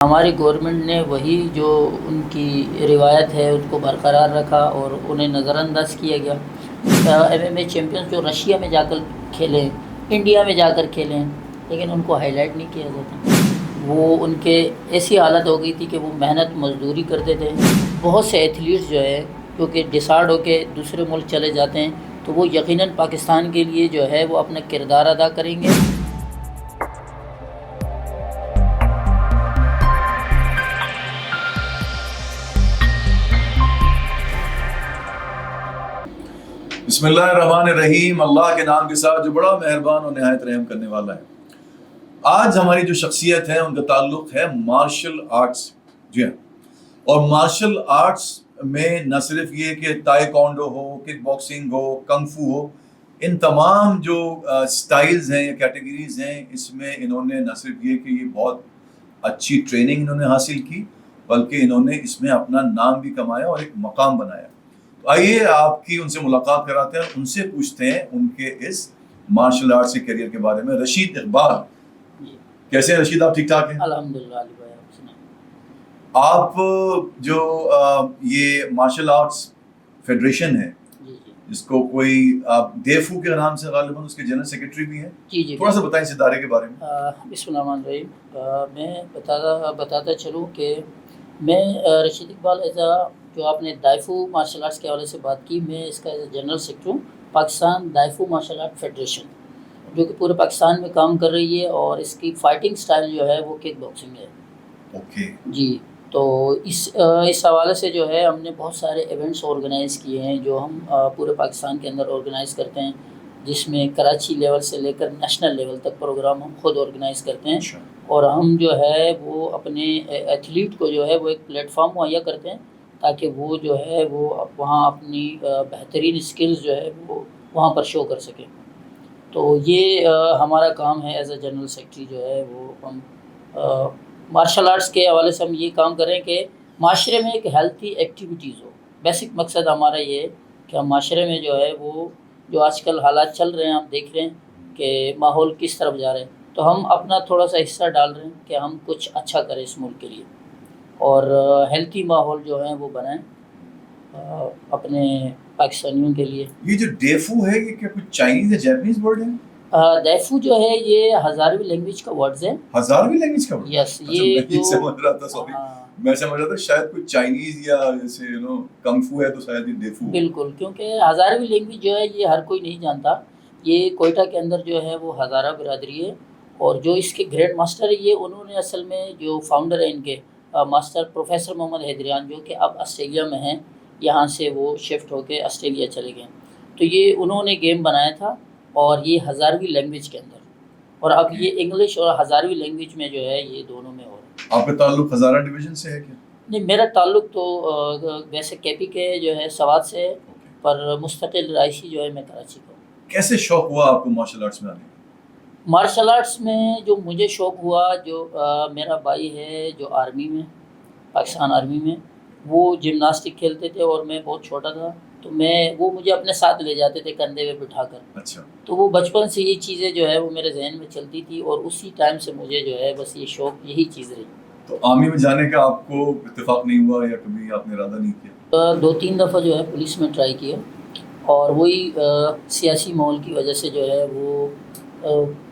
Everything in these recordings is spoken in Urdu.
ہماری گورنمنٹ نے وہی جو ان کی روایت ہے ان کو برقرار رکھا اور انہیں نظر انداز کیا گیا۔ ایم ایم اے چیمپئنز جو رشیا میں جا کر کھیلیں، انڈیا میں جا کر کھیلیں، لیکن ان کو ہائی لائٹ نہیں کیا جاتا۔ وہ ان کے ایسی حالت ہو گئی تھی کہ وہ محنت مزدوری کرتے تھے۔ بہت سے ایتھلیٹس جو ہے جو کہ ڈسارڈ ہو کے دوسرے ملک چلے جاتے ہیں، تو وہ یقیناً پاکستان کے لیے جو ہے وہ اپنا کردار ادا کریں گے۔ بسم اللہ الرحمن الرحیم، اللہ کے نام کے ساتھ جو بڑا مہربان اور نہایت رحم کرنے والا ہے۔ آج ہماری جو شخصیت ہے ان کا تعلق ہے مارشل آرٹس، جی ہاں، اور مارشل آرٹس میں نہ صرف یہ کہ تائیکوانڈو ہو، کک باکسنگ ہو، کنگ فو ہو، ان تمام جو سٹائلز ہیں یا کیٹیگریز ہیں، اس میں انہوں نے نہ صرف یہ کہ یہ بہت اچھی ٹریننگ انہوں نے حاصل کی، بلکہ انہوں نے اس میں اپنا نام بھی کمایا اور ایک مقام بنایا۔ تو آئیے آپ کی ان سے ملاقات کراتے ہیں اور ان سے پوچھتے ہیں ان کے اس مارشل آرٹس کے کیریئر کے بارے میں۔ رشید اقبال، کیسے ہیں رشید؟ آپ ٹھیک ٹھاک ہیں؟ الحمدللہ علی بھائی، آپ سنائیں۔ آپ جو یہ مارشل آرٹس فیڈریشن ہے، جس کو کوئی آپ دیفو کے نام سے غالباً اس کے جنرل سیکرٹری بھی ہیں، جی تھوڑا سا بتائیں اس ادارے کے بارے میں۔ بسم اللہ الرحمن الرحیم۔ میں بتاتا چلوں کہ میں رشید اقبال جو آپ نے دائفو مارشل آرٹس کے حوالے سے بات کی، میں اس کا جنرل سیکرٹری ہوں پاکستان دائفو مارشل آرٹ فیڈریشن، جو کہ پورے پاکستان میں کام کر رہی ہے، اور اس کی فائٹنگ سٹائل جو ہے وہ کک باکسنگ ہے۔ اوکے جی، تو اس حوالے سے جو ہے ہم نے بہت سارے ایونٹس آرگنائز کیے ہیں جو ہم پورے پاکستان کے اندر آرگنائز کرتے ہیں، جس میں کراچی لیول سے لے کر نیشنل لیول تک پروگرام ہم خود آرگنائز کرتے ہیں، اور ہم جو ہے وہ اپنے ایتھلیٹ کو جو ہے وہ ایک پلیٹ فارم مہیا کرتے ہیں تاکہ وہ جو ہے وہ وہاں اپنی بہترین اسکلز جو ہے وہ وہاں پر شو کر سکیں۔ تو یہ ہمارا کام ہے ایز اے جنرل سیکرٹری، جو ہے وہ ہم مارشل آرٹس کے حوالے سے ہم یہ کام کریں کہ معاشرے میں ایک ہیلتھی ایکٹیویٹیز ہو۔ بیسک مقصد ہمارا یہ ہے کہ ہم معاشرے میں جو ہے وہ جو آج کل حالات چل رہے ہیں، آپ دیکھ رہے ہیں کہ ماحول کس طرف جا رہے ہیں، تو ہم اپنا تھوڑا سا حصہ ڈال رہے ہیں کہ ہم کچھ اچھا کریں اس ملک کے لیے، اور ہیلتھی ماحول جو ہے وہ بنائیں اپنے پاکستانیوں کے لیے۔ یہ جو ڈیفو ہے یہ کیا کچھ چائنیز یا جاپنیز ورڈ ہے؟ دیفو جو ہے یہ ہزاروی لینگویج کا ورڈز ہے۔ ہزاروی لینگویج کا ورڈ؟ یس، یہ جو سمجھ رہا تھا، سوری میں سمجھ رہا تھا شاید کچھ چائنیز یا جیسے کنگ فو ہے تو شاید یہ دیفو۔ بالکل، کیونکہ ہزاروی لینگویج جو ہے یہ ہر کوئی نہیں جانتا۔ یہ کوئٹہ کے اندر جو ہے وہ ہزارہ برادری ہے، اور جو اس کے گریڈ ماسٹر ہے یہ انہوں نے اصل میں جو فاؤنڈر ہیں ان کے ماسٹر پروفیسر محمد حیدریان، جو کہ اب آسٹریلیا میں ہیں، یہاں سے وہ شفٹ ہو کے آسٹریلیا چلے گئے، تو یہ انہوں نے گیم بنایا تھا، اور یہ ہزاروی لینگویج کے اندر، اور اب یہ انگلش اور ہزاروی لینگویج میں جو ہے یہ دونوں میں ہو رہا ہے۔ آپ کا تعلق ہزارہ ڈویژن سے ہے کیا؟ نہیں، میرا تعلق تو ویسے کے پی کے جو ہے سوات سے ہے، پر مستقل رہائشی جو ہے میں کراچی کا ہوں۔ کیسے شوق ہوا آپ کو مارشل آرٹس میں آنے کا؟ مارشل آرٹس میں جو مجھے شوق ہوا، جو میرا بھائی ہے جو آرمی میں، پاکستان آرمی میں، وہ جمناسٹک کھیلتے تھے اور میں بہت چھوٹا تھا، تو وہ مجھے اپنے ساتھ لے جاتے تھے کندھے پہ بٹھا کر۔ اچھا، تو وہ بچپن سے یہ چیزیں جو ہے وہ میرے ذہن میں چلتی تھی، اور اسی ٹائم سے مجھے جو ہے بس یہ شوق یہی چیز رہی۔ تو آرمی میں جانے کا آپ کو اتفاق نہیں ہوا یا کبھی آپ نے ارادہ نہیں کیا؟ 2-3 دفعہ جو ہے پولیس میں ٹرائی کیا، اور وہی سیاسی ماحول کی وجہ سے جو ہے وہ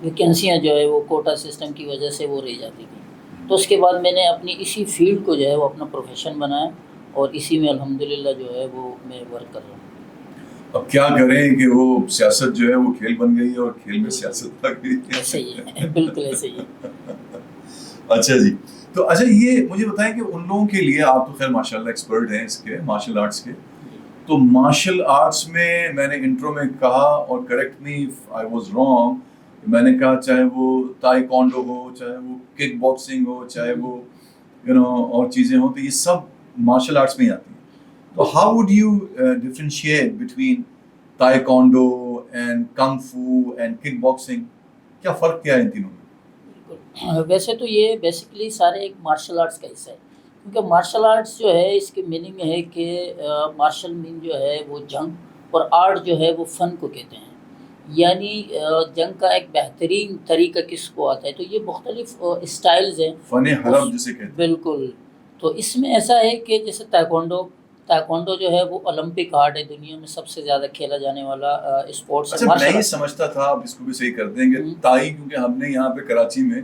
ویکینسیاں جو ہے وہ کوٹا سسٹم کی وجہ سے وہ رہ جاتی تھیں۔ تو اس کے بعد میں نے اپنی اسی فیلڈ کو جو ہے وہ اپنا پروفیشن بنایا، اور اسی میں الحمدللہ جو ہے وہ میں ورک کر رہا ہوں۔ اب کیا کریں کہ وہ سیاست جو ہے وہ کھیل بن گئی ہے اور کھیل میں سیاست آ گئی۔ ایسے ہی ہے، بالکل ایسے ہی ہے۔ اچھا جی، تو اچھا یہ مجھے بتائیں کہ ان لوگوں کے لیے، آپ تو خیر ماشاءاللہ ایکسپرٹ ہیں اس کے مارشل آرٹس کے، تو مارشل آرٹس میں نے انٹرو میں کہا، اور correct me if I was wrong, میں نے کہا چاہے وہ تائیکوانڈو ہو، چاہے وہ کک باکسنگ ہو، چاہے وہ اور چیزیں ہوں، تو یہ سب مارشل آرٹس میں ہی آتی ہیں۔ تو how would you differentiate between taekwondo and king فو اینڈ کک باکسنگ؟ کیا فرق کیا ہے ان تینوں میں؟ ویسے تو یہ بیسیکلی سارے ایک مارشل آرٹس کا حصہ ہے، کیونکہ مارشل آرٹس جو ہے اس کے میننگ ہے کہ مارشل مین جو ہے وہ جنگ، اور آرٹ جو ہے وہ فن کو کہتے ہیں۔ یعنی جنگ کا ایک بہترین طریقہ کس کو آتا ہے، تو یہ مختلف اسٹائلز ہیں فن حرب جسے کہتے ہیں. بالکل. تو اس میں ایسا ہے کہ جیسے تائیکوانڈو جو ہے وہ اولمپک آرٹ ہے، دنیا میں سب سے زیادہ کھیلا جانے والا اسپورٹس ہے. اچھا میں یہ سمجھتا تھا، آپ اس کو بھی صحیح کر دیں گے، تائی، کیونکہ ہم نے یہاں پہ کراچی میں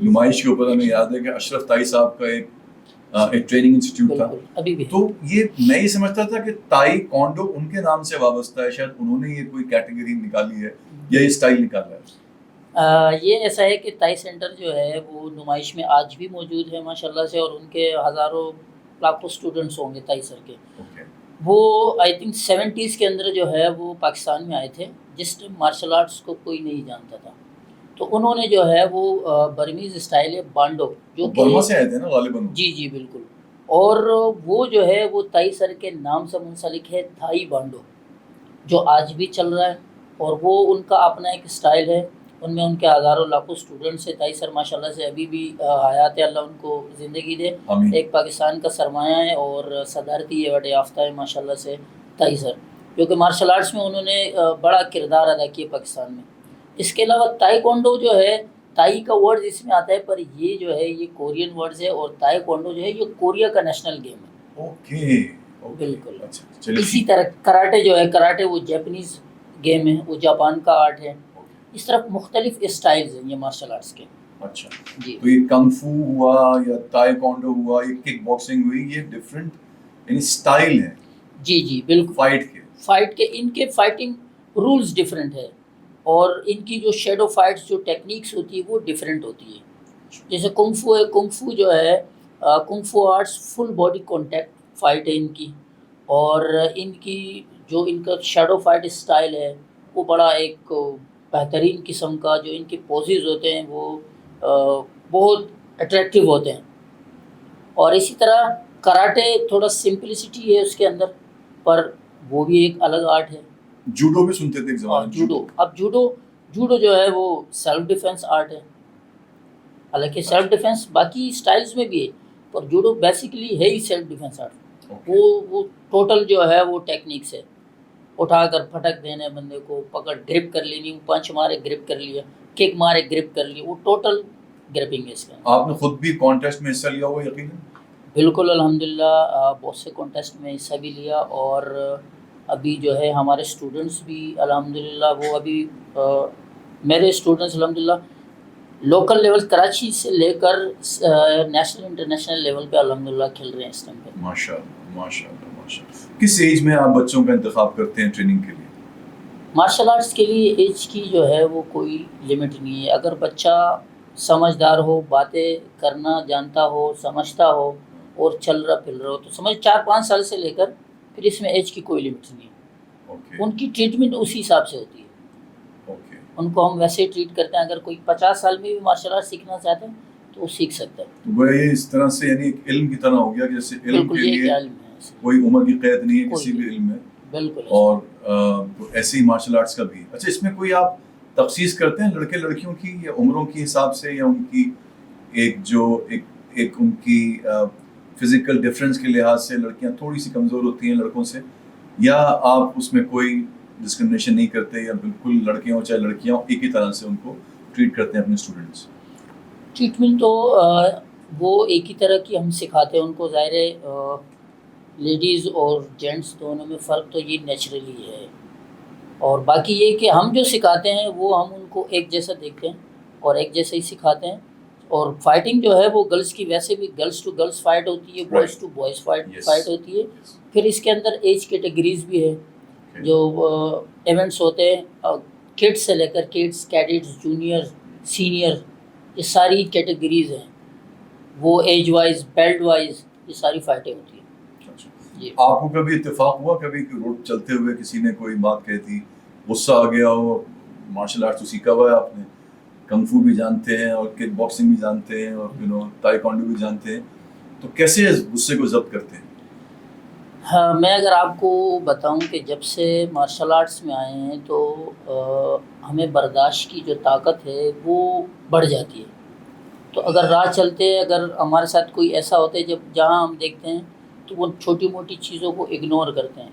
نمائش کے اوپر ہمیں یاد ہے کہ اشرف تائی صاحب کا ایک ٹریننگ انسٹیٹیوٹ تھا، ابھی بھی. تو یہ میں یہ سمجھتا تھا کہ تائی کانڈو ان کے نام سے وابستہ ہے، شاید انہوں نے یہ کوئی کیٹیگری نکالی ہے یا یہ اسٹائل نکالا ہے. یہ ایسا ہے کہ تائی سینٹر جو ہے وہ نمائش میں آج بھی موجود ہے ماشاءاللہ سے، اور ان کے ہزاروں لاکھوں اسٹوڈنٹس ہوں گے تائی سر کے. وہ آئی تھنک 70s کے اندر جو ہے وہ پاکستان میں آئے تھے، جس ٹائم مارشل آرٹس کو کوئی نہیں جانتا تھا. تو انہوں نے جو ہے وہ برمیز اسٹائل ہے بانڈو، جو برما سے آئے تھے نا غالباً. جی بالکل. اور وہ جو ہے وہ تائی سر کے نام سے منسلک ہے، تھائی بانڈو، جو آج بھی چل رہا ہے. اور وہ ان کا اپنا ایک اسٹائل ہے، ان میں ان کے ہزاروں لاکھوں اسٹوڈنٹس ہیں. تائی سر ماشاءاللہ سے ابھی بھی حیات ہے، اللہ ان کو زندگی دے. ایک پاکستان کا سرمایہ ہے اور صدارتی ایوارڈ یافتہ ہے ماشاءاللہ سے تائی سر، جو کہ مارشل آرٹس میں انہوں نے بڑا کردار ادا کیا پاکستان میں. اس کے علاوہ تائی کونڈو جو ہے، تائی کا ورڈ اس میں آتا ہے، پر یہ جو ہے یہ کورین ورڈز ہے، اور تائی کونڈو جو ہے یہ کوریا کا نیشنل گیم ہے. اوکے بالکل. اسی طرح کراٹے جو ہے، کراٹے وہ جاپنیز گیم ہے، وہ جاپان کا آرٹ ہے. اس طرح مختلف اسٹائلز ہیں یہ مارشل آرٹس کے. اچھا جی. تو یہ کنگ فو ہوا یا تائی کونڈو ہوا، یہ کک باکسنگ ہوئی، یہ ڈفرینٹ یعنی اسٹائل ہیں. جی بالکل. فائٹ کے ان کے فائٹنگ رولز ڈفرینٹ ہے، اور ان کی جو شیڈو فائٹس جو ٹیکنیکس ہوتی ہے وہ ڈفرینٹ ہوتی ہے. جیسے کنگ فو ہے، کنگ فو جو ہے kung fu arts full body contact fight ہے ان کی، اور ان کی جو ان کا شیڈو فائٹ اسٹائل ہے وہ بڑا ایک بہترین قسم کا، جو ان کے پوزز ہوتے ہیں وہ بہت اٹریکٹیو ہوتے ہیں. اور اسی طرح کراٹے تھوڑا سمپلسٹی ہے اس کے اندر، پر وہ بھی ایک الگ آرٹ ہے. جوڈو بھی سنتے تھے ایک زمانے میں. جوڈو، اب جوڈو جو ہے وہ سیلف ڈیفense آرٹ ہے. حالانکہ سیلف ڈیفenس باقی اسٹائلز میں بھی ہے، پر جوڈو بیسیکلی ہے ہی سیلف ڈیفenس آرٹ. وہ ٹوٹل جو ہے وہ ٹیکنیکس ہے، اٹھا کر پھٹک دینے بندے کو، پکڑ گرپ کر لینی، پنچ مارے گرپ کر لیا، کک مارے گرپ کر لیا، وہ ٹوٹل گرپنگ ہے اس کا. آپ نے خود بھی کانٹیسٹ میں حصہ لیا ہوا یقیناً؟ بالکل الحمدللہ بہت سے کانٹیسٹ میں حصہ بھی لیا، اور ابھی جو ہے ہمارے اسٹوڈنٹس بھی الحمدللہ، وہ ابھی میرے اسٹوڈنٹس الحمدللہ لوکل لیول کراچی سے لے کر نیشنل انٹرنیشنل لیول پہ الحمدللہ کھیل رہے ہیں اس ٹائم پہ. ماشاءاللہ. کس ایج میں آپ بچوں کا انتخاب کرتے ہیں ٹریننگ کے لیے؟ مارشل آرٹس کے لیے ایج کی جو ہے وہ کوئی لمٹ نہیں ہے. اگر بچہ سمجھدار ہو، باتیں کرنا جانتا ہو، سمجھتا ہو، اور چل رہا پھر رہا ہو، تو سمجھ 4-5 سال سے لے کر پھر اس میں ایج کی کوئی لمٹ نہیں ہے. ان کی ٹریٹمنٹ اسی حساب سے ہوتی ہے. ان کو ہم ویسے ہی ٹریٹ کرتے ہیں. اگر کوئی 50 سال میں بھی مارشل آرٹ سیکھنا چاہتے ہیں تو وہ سیکھ سکتا ہے. تو وہ یہ اس طرح سے یعنی ایک علم کی طرح ہو گیا، جیسے علم کے لیے کوئی عمر کی قید نہیں ہے کسی بھی علم میں. بالکل. اور ایسے ہی مارشل آرٹس کا بھی. اچھا، اس میں کوئی آپ تخصیص کرتے ہیں لڑکے لڑکیوں کی، یا عمروں کے حساب سے، یا ان کی ایک ان کی فزیکل ڈفرینس کے لحاظ سے لڑکیاں تھوڑی سی کمزور ہوتی ہیں لڑکوں سے، یا آپ اس میں کوئی ڈسکرمنیشن نہیں کرتے، یا بالکل لڑکیاں ہوں چاہے لڑکیاں ہوں ایک ہی طرح سے ان کو ٹریٹ کرتے ہیں اپنے اسٹوڈنٹس؟ ٹریٹمنٹ تو وہ ایک ہی طرح کی ہم سکھاتے ہیں ان کو. ظاہر ہے لیڈیز اور جینٹس دونوں میں فرق تو یہ نیچرلی ہے، اور باقی یہ کہ ہم جو سکھاتے ہیں وہ ہم ان کو ایک جیسا دیکھتے ہیں اور ایک جیسا ہی سکھاتے ہیں. اور فائٹنگ جو ہے وہ گرلس کی ویسے بھی گرلس ٹو گرلس فائٹ ہوتی ہے، بوائز ٹو بوائز فائٹ ہوتی ہے. پھر اس کے اندر ایج کیٹیگریز بھی ہے، جو ایونٹس ہوتے ہیں کڈس سے لے کر کڈس، کیڈٹس، جونیئر، سینئر، یہ ساری کیٹیگریز ہیں. وہ ایج وائز، بیلٹ وائز یہ ساری فائٹیں ہوتی ہیں. جی. آپ کو کبھی اتفاق ہوا کبھی کہ روڈ چلتے ہوئے کسی نے کوئی بات کہی تھی، غصہ آ گیا ہو؟ مارشل آرٹ تو سیکھا ہوا ہے آپ نے، کنگ فو بھی جانتے ہیں اور کک باکسنگ بھی جانتے ہیں اور تائی کانڈو بھی جانتے ہیں، تو کیسے غصے کو ضبط کرتے ہیں؟ ہاں، میں اگر آپ کو بتاؤں کہ جب سے مارشل آرٹس میں آئے ہیں تو ہمیں برداشت کی جو طاقت ہے وہ بڑھ جاتی ہے. تو اگر راہ چلتے اگر ہمارے ساتھ کوئی ایسا ہوتا ہے جہاں ہم دیکھتے ہیں تو وہ چھوٹی موٹی چیزوں کو اگنور کرتے ہیں،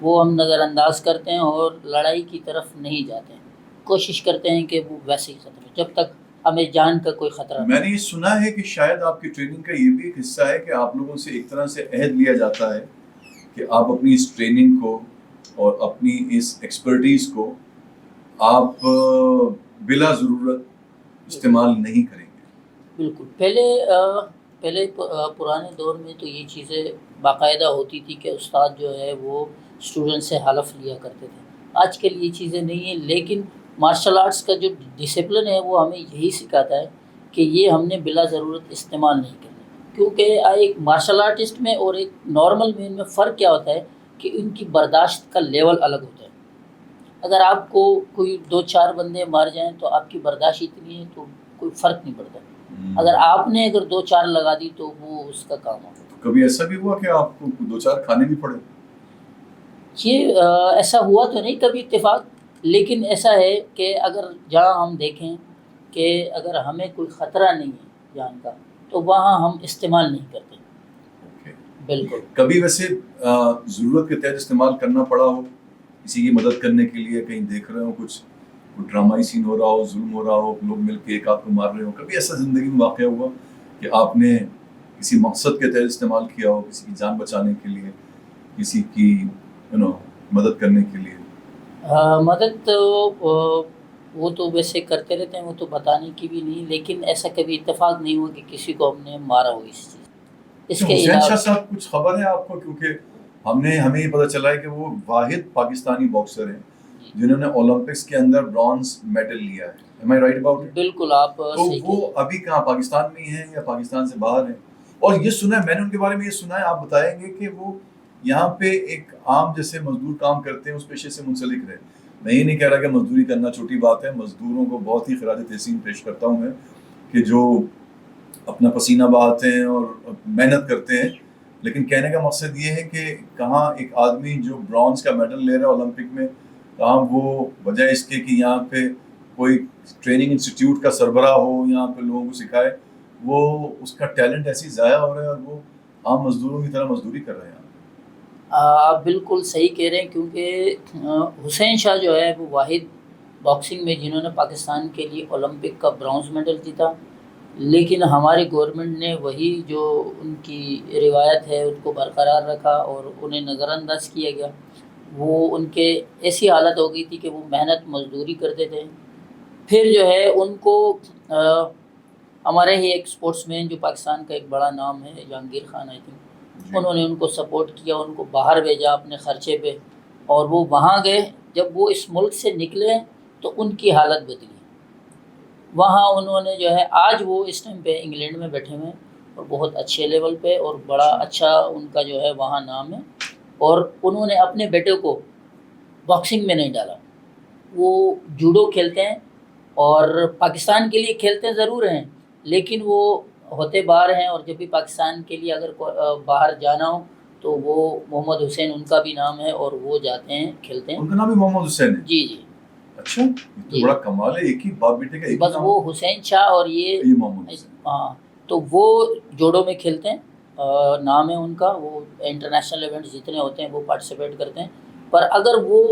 وہ ہم نظر انداز کرتے ہیں اور لڑائی کی طرف نہیں جاتے ہیں، کوشش کرتے ہیں کہ وہ ویسے ہی ختم ہو جب تک ہمیں جان کا کوئی خطرہ میں نے یہ سنا ہے کہ شاید آپ کی ٹریننگ کا یہ بھی ایک حصہ ہے کہ آپ لوگوں سے ایک طرح سے عہد لیا جاتا ہے کہ آپ اپنی اس ٹریننگ کو اور اپنی اس ایکسپرٹیز کو آپ بلا ضرورت استعمال نہیں کریں گے. بالکل. پہلے پرانے دور میں تو یہ چیزیں باقاعدہ ہوتی تھی کہ استاد جو ہے وہ اسٹوڈنٹ سے حلف لیا کرتے تھے. آج کل یہ چیزیں نہیں ہیں، لیکن مارشل آرٹس کا جو ڈسپلن ہے وہ ہمیں یہی سکھاتا ہے کہ یہ ہم نے بلا ضرورت استعمال نہیں کرنا، کیونکہ ایک مارشل آرٹسٹ میں اور ایک نارمل مین میں فرق کیا ہوتا ہے کہ ان کی برداشت کا لیول الگ ہوتا ہے. اگر آپ کو کوئی 2-4 بندے مار جائیں تو آپ کی برداشت اتنی ہے تو کوئی فرق نہیں پڑتا. اگر آپ نے 2-4 لگا دی تو وہ اس کا کام ہوگا. کبھی ایسا بھی ہوا کہ آپ کو 2-4 کھانے بھی پڑے؟ یہ ایسا ہوا تو نہیں کبھی اتفاق، لیکن ایسا ہے کہ اگر جہاں ہم دیکھیں کہ اگر ہمیں کوئی خطرہ نہیں ہے جان کا تو وہاں ہم استعمال نہیں کرتے. بالکل. کبھی ویسے ضرورت کے تحت استعمال کرنا پڑا ہو کسی کی مدد کرنے کے لیے، کہیں دیکھ رہے ہو کچھ ڈرامائی سین ہو رہا ہو، ظلم ہو رہا ہو، لوگ مل کے ایک آپ کو مار رہے ہو، کبھی ایسا زندگی میں واقعہ ہوا کہ آپ نے کسی مقصد کے تحت استعمال کیا ہو، کسی کی جان بچانے کے لیے، کسی کی مدد کرنے کے لیے؟ مدد تو وہ تو ویسے کرتے رہتے ہیں، وہ تو بتانے کی بھی نہیں، لیکن ایسا کبھی اتفاق نہیں ہوا کہ کسی کو ہم نے مارا ہو اس چیز. اس کے حسین علاوہ شاہ صاحب کچھ خبر ہے آپ کو؟ کیونکہ ہمیں یہ پتہ چلا ہے کہ وہ واحد پاکستانی باکسر ہیں جنہوں نے اولمپکس کے اندر برانز میڈل لیا ہے. Am I right about it؟ بالکل آپ تو وہ ابھی کہاں، پاکستان میں ہی ہیں یا پاکستان سے باہر ہیں؟ اور یہ سنا ہے میں نے ان کے بارے میں، یہ سنا ہے آپ بتائیں گے کہ وہ یہاں پہ ایک عام جیسے مزدور کام کرتے ہیں اس پیشے سے منسلک رہے. میں یہ نہیں کہہ رہا کہ مزدوری کرنا چھوٹی بات ہے، مزدوروں کو بہت ہی خراج تحسین پیش کرتا ہوں میں کہ جو اپنا پسینہ بہاتے ہیں اور محنت کرتے ہیں، لیکن کہنے کا مقصد یہ ہے کہ کہاں ایک آدمی جو برانز کا میڈل لے رہا ہے اولمپک میں، کہاں وہ بجائے اس کے کہ یہاں پہ کوئی ٹریننگ انسٹیٹیوٹ کا سربراہ ہو، یہاں پہ لوگوں کو سکھائے، وہ اس کا ٹیلنٹ ایسی ضائع ہو رہا ہے اور وہ عام مزدوروں کی طرح مزدوری کر رہے ہیں. آپ بالکل صحیح کہہ رہے ہیں، کیونکہ حسین شاہ جو ہے وہ واحد باکسنگ میں جنہوں نے پاکستان کے لیے اولمپک کا برانز میڈل جیتا، لیکن ہماری گورنمنٹ نے وہی جو ان کی روایت ہے ان کو برقرار رکھا اور انہیں نظر انداز کیا گیا. وہ ان کے ایسی حالت ہو گئی تھی کہ وہ محنت مزدوری کرتے تھے. پھر جو ہے ان کو ہمارے ہی ایک اسپورٹس مین جو پاکستان کا ایک بڑا نام ہے جہانگیر خان آئی تھنک، انہوں نے ان کو سپورٹ کیا، ان کو باہر بھیجا اپنے خرچے پہ، اور وہ وہاں گئے. جب وہ اس ملک سے نکلے تو ان کی حالت بدلی. وہاں انہوں نے جو ہے آج وہ اس ٹائم پہ انگلینڈ میں بیٹھے ہوئے اور بہت اچھے لیول پہ اور بڑا اچھا ان کا جو ہے وہاں نام ہے. اور انہوں نے اپنے بیٹے کو باکسنگ میں نہیں ڈالا، وہ جوڈو کھیلتے ہیں اور پاکستان کے لیے کھیلتے ضرور ہیں، لیکن وہ ہوتے باہر ہیں. اور جب بھی پاکستان کے لیے اگر باہر جانا ہو تو وہ محمد حسین ان کا بھی نام ہے اور وہ جاتے ہیں کھیلتے ہیں. ان کا نام بھی محمد حسین ہے؟ جی جی. اچھا، یہ تو بڑا کمال ہے، ایک ہی باپ بیٹے کا ایک ہی بس نام. وہ حسین شاہ اور یہ محمد. ہاں، تو وہ جوڈو میں کھیلتے ہیں، نام ہے ان کا. وہ انٹرنیشنل ایونٹس جتنے ہوتے ہیں وہ پارٹیسپیٹ کرتے ہیں. پر اگر وہ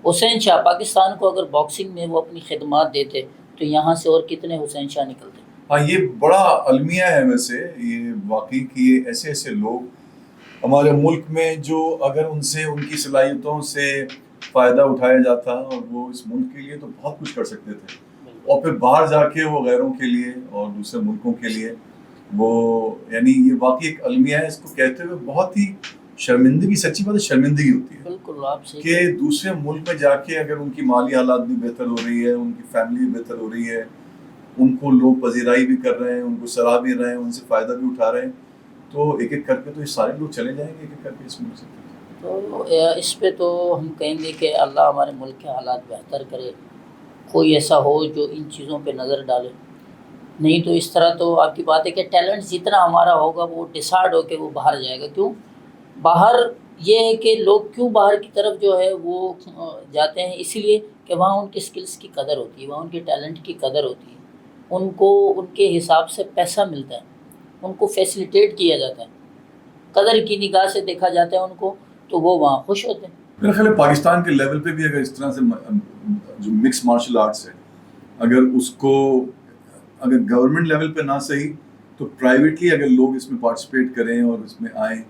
حسین شاہ پاکستان کو اگر باکسنگ میں وہ اپنی خدمات دیتے تو یہاں سے اور کتنے حسین شاہ نکلتے. ہاں، یہ بڑا المیہ ہے ویسے، یہ واقعی کہ ایسے ایسے لوگ ہمارے ملک میں جو اگر ان سے ان کی صلاحیتوں سے فائدہ اٹھایا جاتا اور وہ اس ملک کے لیے تو بہت کچھ کر سکتے تھے، اور پھر باہر جا کے وہ غیروں کے لیے اور دوسرے ملکوں کے لیے وہ، یعنی یہ واقعی ایک المیہ ہے. اس کو کہتے ہوئے بہت ہی شرمندگی، سچی بات ہے شرمندگی ہوتی ہے. بالکل آپ سے کہ دوسرے ملک میں جا کے اگر ان کی مالی حالات بھی بہتر ہو رہی ہے، ان کی فیملی بھی بہتر ہو رہی ہے، ان کو لوگ پذیرائی بھی کر رہے ہیں، ان کو سراہ بھی رہے ہیں، ان سے فائدہ بھی اٹھا رہے ہیں، تو ایک ایک کر کے تو یہ سارے لوگ چلے جائیں گے ایک ایک کر کے اس ملک سے. تو اس پہ تو ہم کہیں گے کہ اللہ ہمارے ملک کے حالات بہتر کرے، کوئی ایسا ہو جو ان چیزوں پہ نظر ڈالے. نہیں تو اس طرح تو آپ کی بات ہے کہ ٹیلنٹ جتنا ہمارا ہوگا وہ ڈیسائیڈ ہو کے وہ باہر جائے گا. کیوں باہر؟ یہ ہے کہ لوگ کیوں باہر کی طرف جو ہے وہ جاتے ہیں، اسی لیے کہ وہاں ان کی سکلز کی قدر ہوتی ہے، وہاں ان کے ٹیلنٹ کی قدر ہوتی ہے، ان کو ان کے حساب سے پیسہ ملتا ہے، ان کو فیسیلیٹیٹ کیا جاتا ہے، قدر کی نگاہ سے دیکھا جاتا ہے ان کو، تو وہ وہاں خوش ہوتے ہیں. میرا خیال ہے پاکستان کے لیول پہ بھی اگر اس طرح سے جو مکس مارشل آرٹس ہے اگر اس کو اگر گورنمنٹ لیول پہ نہ صحیح تو پرائیویٹلی اگر لوگ اس میں پارٹیسپیٹ کریں اور اس میں آئیں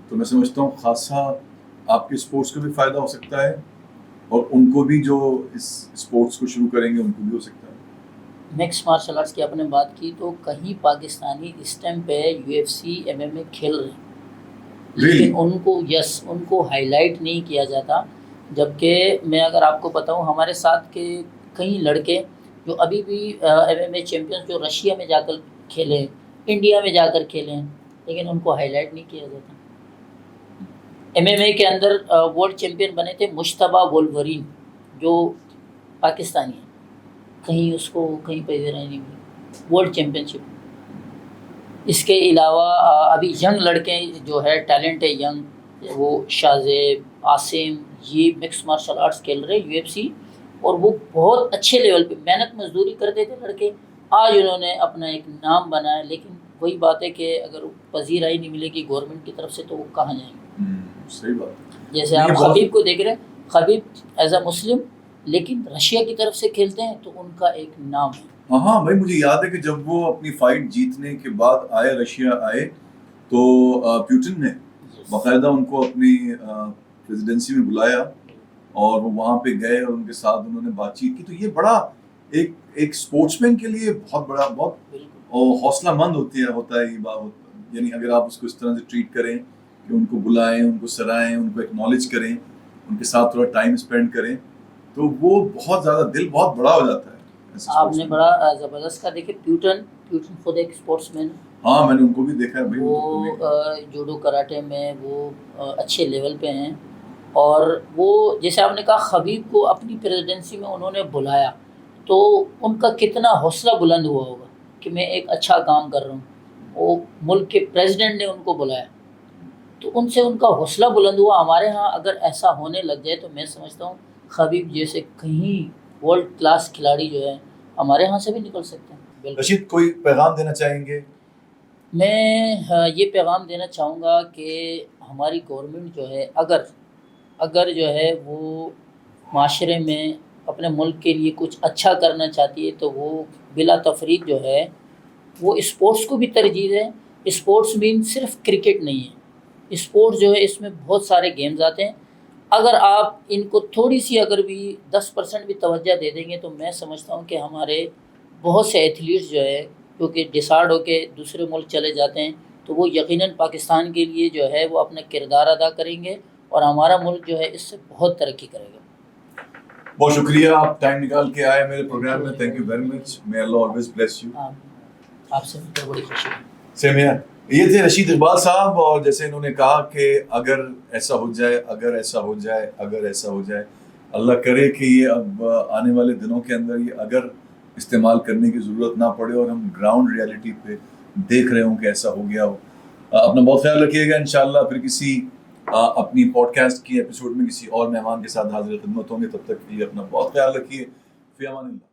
تو میں سمجھتا ہوں خاصا آپ کے اسپورٹس کو بھی فائدہ ہو سکتا ہے اور ان کو بھی جو اس اسپورٹس کو شروع کریں گے ان کو بھی ہو سکتا ہے. مکس مارشل آرٹس کی آپ نے بات کی تو کہیں پاکستانی اس ٹائم پہ UFC MMA کھیل رہے ہیں لیکن ان کو ہائی لائٹ نہیں کیا جاتا. جبکہ میں اگر آپ کو بتاؤں ہمارے ساتھ کے کئی لڑکے جو ابھی بھی MMA چیمپئنز جو رشیا میں جا کر کھیلے ہیں انڈیا میں جا کر کھیلے ہیں لیکن ان کو ہائی لائٹ نہیں کیا جاتا. MMA کے اندر ورلڈ چیمپئن بنے تھے مشتبہ وولورین جو پاکستانی ہیں, کہیں اس کو کہیں پہ نہیں ملی ورلڈ چیمپئن شپ. اس کے علاوہ ابھی ینگ لڑکے جو ہے ٹیلنٹ ہے ینگ, وہ شازیب عاصم, یہ مکس مارشل آرٹس کھیل رہے UFC اور وہ بہت اچھے لیول پہ محنت مزدوری کرتے تھے لڑکے. آج انہوں نے اپنا ایک نام بنایا لیکن وہی بات ہے کہ اگر پذیرائی نہیں ملے گی گورنمنٹ کی طرف سے تو وہ کہاں جائیں گے. صحیح بات. جیسے آپ خبیب کو دیکھ رہے ہیں, خبیب ایز اے مسلم لیکن رشیا کی طرف سے کھیلتے ہیں تو ان کا ایک نام ہے. ہاں بھائی مجھے یاد ہے کہ جب وہ اپنی فائٹ جیتنے کے بعد آئے رشیا آئے تو پیوٹن نے باقاعدہ ان کو اپنی پریزیڈنسی میں بلایا اور وہ وہاں پہ گئے اور ان کے ساتھ انہوں نے بات چیت کی. تو یہ بڑا ایک اسپورٹس مین کے لیے بہت بڑا بہت حوصلہ مند ہوتا ہے یہ بات. یعنی اگر آپ اس کو اس طرح سے ٹریٹ کریں کہ ان کو بلائیں, ان کو سرائیں, ان کو ایکنالج کریں, ان کے ساتھ تھوڑا ٹائم اسپینڈ کریں تو وہ بہت زیادہ دل بہت بڑا ہو جاتا ہے. آپ نے بڑا زبردست کا دیکھے پیوٹن خود ایک اسپورٹس مین. ہاں میں نے ان کو بھی دیکھا ہے. وہ جوڈو کراٹے میں وہ اچھے لیول پہ ہیں اور وہ جیسے آپ نے کہا خبیب کو اپنی پریزیڈنسی میں انہوں نے بلایا تو ان کا کتنا حوصلہ بلند ہوا ہوگا کہ میں ایک اچھا کام کر رہا ہوں. وہ ملک کے پریزیڈنٹ نے ان کو بلایا تو ان سے ان کا حوصلہ بلند ہوا. ہمارے ہاں اگر ایسا ہونے لگ جائے تو میں سمجھتا ہوں خبیب جیسے کہیں ورلڈ کلاس کھلاڑی جو ہے ہمارے ہاں سے بھی نکل سکتے ہیں. رشید کوئی پیغام دینا چاہیں گے؟ میں یہ پیغام دینا چاہوں گا کہ ہماری گورنمنٹ جو ہے اگر جو ہے وہ معاشرے میں اپنے ملک کے لیے کچھ اچھا کرنا چاہتی ہے تو وہ بلا تفریق جو ہے وہ اسپورٹس کو بھی ترجیح دیں. اسپورٹس مین صرف کرکٹ نہیں ہے, اسپورٹس جو ہے اس میں بہت سارے گیمز آتے ہیں. اگر آپ ان کو تھوڑی سی اگر بھی 10% بھی توجہ دے دیں گے تو میں سمجھتا ہوں کہ ہمارے بہت سے ایتھلیٹس جو ہے کیونکہ ڈسارڈ ہو کے دوسرے ملک چلے جاتے ہیں تو وہ یقیناً پاکستان کے لیے جو ہے وہ اپنا کردار ادا کریں گے اور ہمارا ملک جو ہے اس سے بہت ترقی کرے گا. بہت شکریہ, آپ ٹائم نکال کے آئے میرے پروگرام میں. Thank you very much. may Allah always bless you. آپ سے مل کر بڑی خوشی. Same here. یہ تھے رشید اقبال صاحب اور جیسے انہوں نے کہا کہ اگر ایسا ہو جائے, اگر ایسا ہو جائے, اگر ایسا ہو جائے, اللہ کرے کہ یہ اب آنے والے دنوں کے اندر یہ اگر استعمال کرنے کی ضرورت نہ پڑے اور ہم گراؤنڈ ریالٹی پہ دیکھ رہے ہوں کہ ایسا ہو گیا ہو. اپنا بہت خیال رکھیے گا. انشاءاللہ پھر کسی اپنی پوڈ کاسٹ کی ایپیسوڈ میں کسی اور مہمان کے ساتھ حاضر خدمت ہوں گے. تب تک کے لیے اپنا بہت خیال رکھیے. فی امان اللہ.